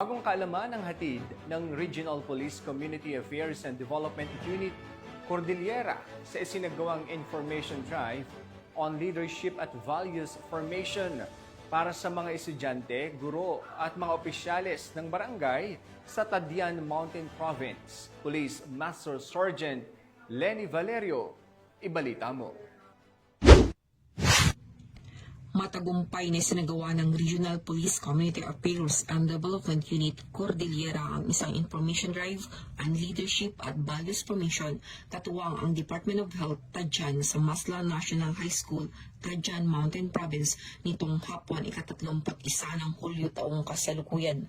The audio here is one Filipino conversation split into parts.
Bagong kaalaman ang hatid ng Regional Police Community Affairs and Development Unit Cordillera sa isinagawang information drive on leadership at values formation para sa mga estudyante, guro at mga opisyales ng barangay sa Tadian Mountain Province. Police Master Sergeant Lenny Valerio, ibalita mo. Matagumpay na sinagawa ng Regional Police Community Affairs and Development Unit Cordillera ang isang information drive on leadership at values formation katuwang ang Department of Health Tadjan sa Maslan National High School, Tadjan Mountain Province nitong hapon ika-31 ng Hulyo taong kasalukuyan.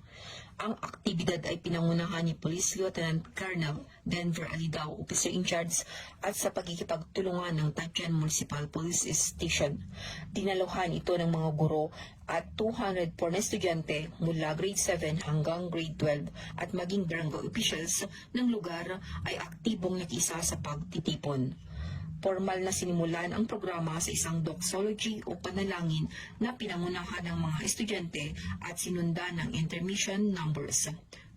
Ang aktibidad ay pinangunahan ni Police Lieutenant Colonel Denver Alidao, officer in charge, at sa pagkikipagtulungan ng Tadjan Municipal Police Station. Dinaluhan ito ng mga guro at 204 na estudyante mula grade 7 hanggang grade 12 at maging barangay officials ng lugar ay aktibong nakiisa sa pagtitipon. Formal na sinimulan ang programa sa isang doxology o panalangin na pinangunahan ng mga estudyante at sinundan ng intermission numbers.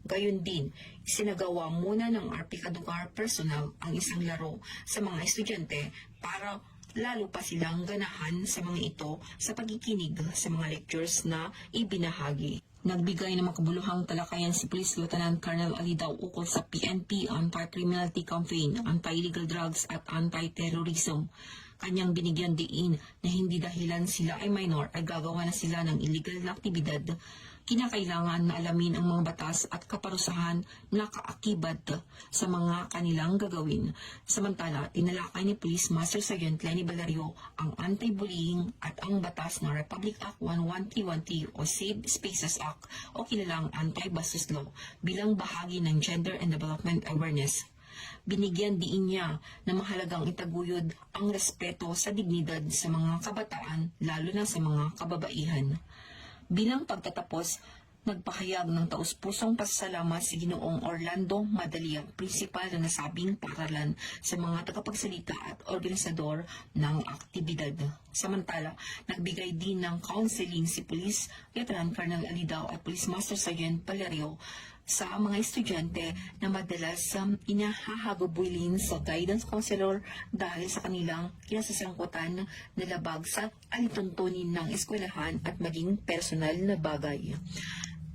Gayon din, isinagawa muna ng RP Kadugar personnel ang isang laro sa mga estudyante para lalo pa silang ganahan sa mga ito sa pagkikinig sa mga lectures na ibinahagi. Nagbigay ng makabuluhang talakayan si Police Lieutenant Colonel Alidao ukol sa PNP Anti-Criminality Campaign, Anti-Illegal Drugs at Anti-Terrorism. Kanyang binigyan diin na hindi dahilan sila ay minor ay gagawa na sila ng illegal na aktibidad. Kinakailangan na alamin ang mga batas at kaparusahan na kaakibat sa mga kanilang gagawin. Samantala, tinalakay ni Police Master Sergeant Lenny Valerio ang anti-bullying at ang batas ng Republic Act 11313 o Save Spaces Act o kilalang Anti-Bastos Law bilang bahagi ng Gender and Development Awareness. Binigyan diin niya na mahalagang itaguyod ang respeto sa dignidad sa mga kabataan, lalo na sa mga kababaihan. Bilang pagtatapos, nagpahayag ng taus-pusong pasasalamat si Ginoong Orlando Madalia, principal na nasabing paaralan sa mga tagapagsalita at organisador ng aktibidad. Samantala, nagbigay din ng counseling si Police Lieutenant Colonel Alidao at Police Master Sergeant Valerio sa mga estudyante na madalas inahahagubulin sa guidance counselor dahil sa kanilang kinasasangkutan na labag sa alituntunin ng eskwelahan at maging personal na bagay.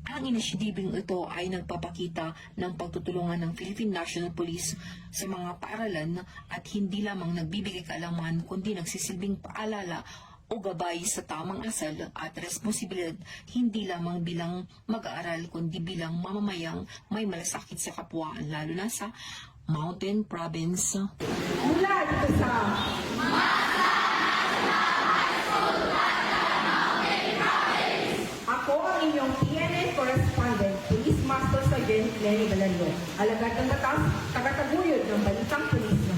Ang inisyatibong ito ay nagpapakita ng pagtutulungan ng Philippine National Police sa mga paaralan at hindi lamang nagbibigay kaalaman kundi nagsisilbing paalala o gabay sa tamang asal at responsibilidad hindi lamang bilang mag-aaral kundi bilang mamamayang may malasakit sa kapwa lalo na sa Mountain Province. Mula dito sa ako ang inyong PNN correspondent, Police Master Sergeant Lenny Valerio. Alagad ng batas, tagataguyod ng balitang pulis.